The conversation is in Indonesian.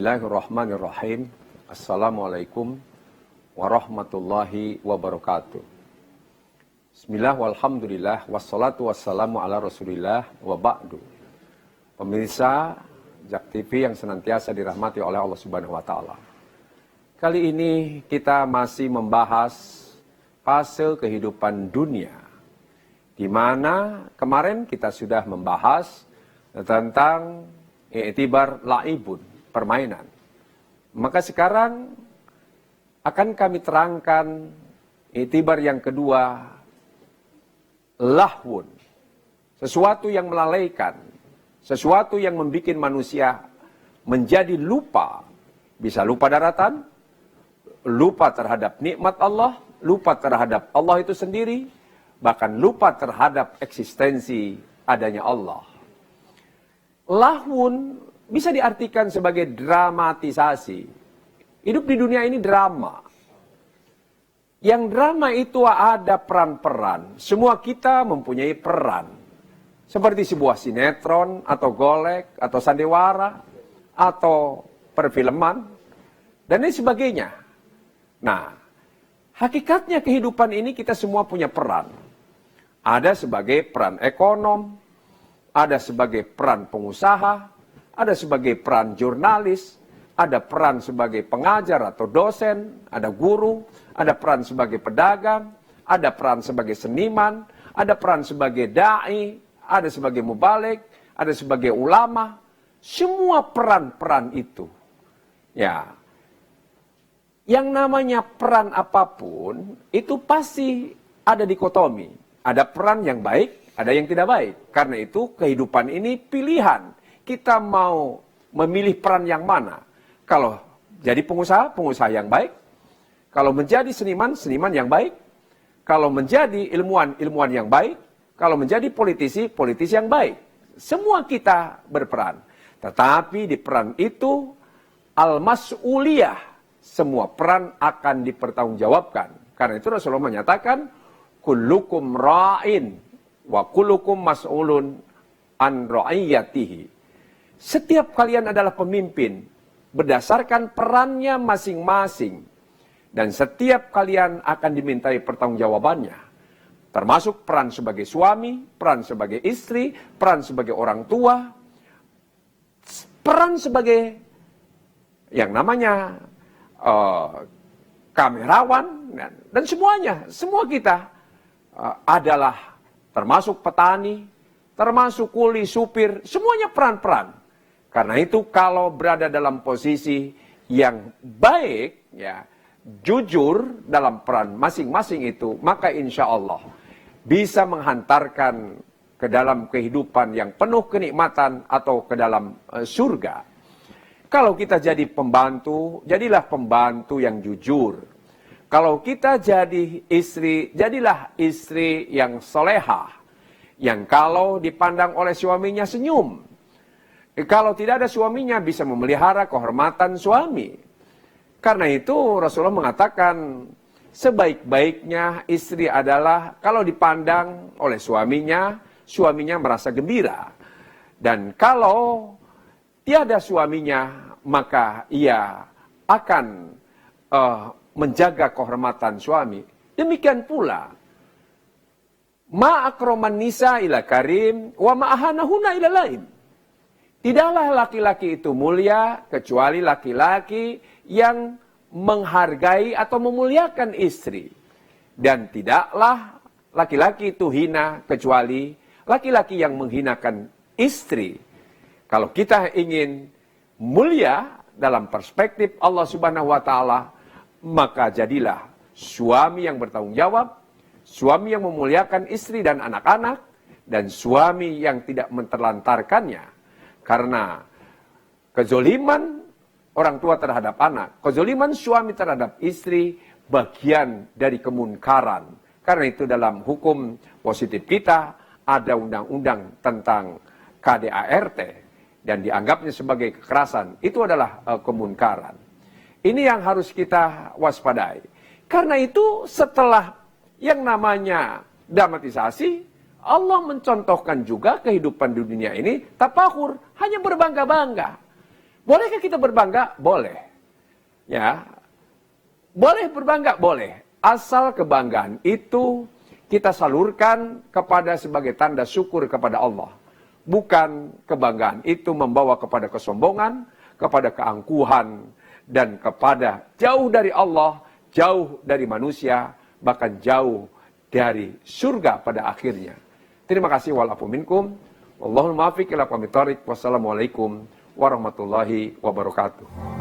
Bismillahirrahmanirrahim. Assalamualaikum warahmatullahi wabarakatuh. Bismillah walhamdulillah wassalatu wassalamu ala rasulillah wa ba'du. Pemirsa JAK TV yang senantiasa dirahmati oleh Allah Subhanahu wa taala. Kali ini kita masih membahas fase kehidupan dunia, di mana kemarin kita sudah membahas tentang i'tibar la'ibun, permainan. Maka sekarang akan kami terangkan i'tibar yang kedua, lahwun. Sesuatu yang melalaikan, sesuatu yang membuat manusia menjadi lupa. Bisa lupa daratan, lupa terhadap nikmat Allah, lupa terhadap Allah itu sendiri, bahkan lupa terhadap eksistensi adanya Allah. Lahwun bisa diartikan sebagai dramatisasi. Hidup di dunia ini drama. Yang drama itu ada peran-peran. Semua kita mempunyai peran. Seperti sebuah sinetron, atau golek, atau sandiwara, atau perfilman, dan lain sebagainya. Nah, hakikatnya kehidupan ini kita semua punya peran. Ada sebagai peran ekonom, ada sebagai peran pengusaha, ada sebagai peran jurnalis, ada peran sebagai pengajar atau dosen, ada guru, ada peran sebagai pedagang, ada peran sebagai seniman, ada peran sebagai da'i, ada sebagai mubalik, ada sebagai ulama. Semua peran-peran itu. Ya. Yang namanya peran apapun, itu pasti ada dikotomi. Ada peran yang baik, ada yang tidak baik. Karena itu kehidupan ini pilihan. Kita mau memilih peran yang mana. Kalau jadi pengusaha, pengusaha yang baik. Kalau menjadi seniman, seniman yang baik. Kalau menjadi ilmuwan, ilmuwan yang baik. Kalau menjadi politisi, politisi yang baik. Semua kita berperan. Tetapi di peran itu, al-mas'uliyah. Semua peran akan dipertanggungjawabkan. Karena itu Rasulullah menyatakan, kullukum ra'in wa kullukum mas'ulun an ra'iyatihi. Setiap kalian adalah pemimpin berdasarkan perannya masing-masing, dan setiap kalian akan dimintai pertanggungjawabannya, termasuk peran sebagai suami, peran sebagai istri, peran sebagai orang tua, peran sebagai yang namanya kamerawan, dan semuanya, semua kita adalah termasuk petani, termasuk kuli, supir, semuanya peran-peran. Karena itu kalau berada dalam posisi yang baik, ya, jujur dalam peran masing-masing itu, maka insya Allah bisa menghantarkan ke dalam kehidupan yang penuh kenikmatan atau ke dalam surga. Kalau kita jadi pembantu, jadilah pembantu yang jujur. Kalau kita jadi istri, jadilah istri yang solehah. Yang kalau dipandang oleh suaminya senyum. Kalau tidak ada suaminya bisa memelihara kehormatan suami. Karena itu Rasulullah mengatakan sebaik-baiknya istri adalah kalau dipandang oleh suaminya, suaminya merasa gembira. Dan kalau tiada suaminya, maka ia akan menjaga kehormatan suami. Demikian pula, ma akroman nisa ila karim, wa ma'ahanahuna ila lain. Tidaklah laki-laki itu mulia, kecuali laki-laki yang menghargai atau memuliakan istri. Dan tidaklah laki-laki itu hina, kecuali laki-laki yang menghinakan istri. Kalau kita ingin mulia dalam perspektif Allah Subhanahu wa taala, maka jadilah suami yang bertanggung jawab, suami yang memuliakan istri dan anak-anak, dan suami yang tidak menterlantarkannya. Karena kezoliman orang tua terhadap anak, kezoliman suami terhadap istri, bagian dari kemunkaran. Karena itu dalam hukum positif kita, ada undang-undang tentang KDART, dan dianggapnya sebagai kekerasan. Itu adalah kemunkaran. Ini yang harus kita waspadai. Karena itu setelah yang namanya dramatisasi, Allah mencontohkan juga kehidupan di dunia ini tafakhur, hanya berbangga-bangga. Bolehkah kita berbangga? Boleh. Ya. Boleh berbangga? Boleh. Asal kebanggaan itu kita salurkan kepada sebagai tanda syukur kepada Allah. Bukan kebanggaan itu membawa kepada kesombongan, kepada keangkuhan, dan kepada jauh dari Allah, jauh dari manusia, bahkan jauh dari surga pada akhirnya. Terima kasih walafu minkum. Wallahul muwaffiq ila aqwamit thoriq. Wassalamualaikum warahmatullahi wabarakatuh.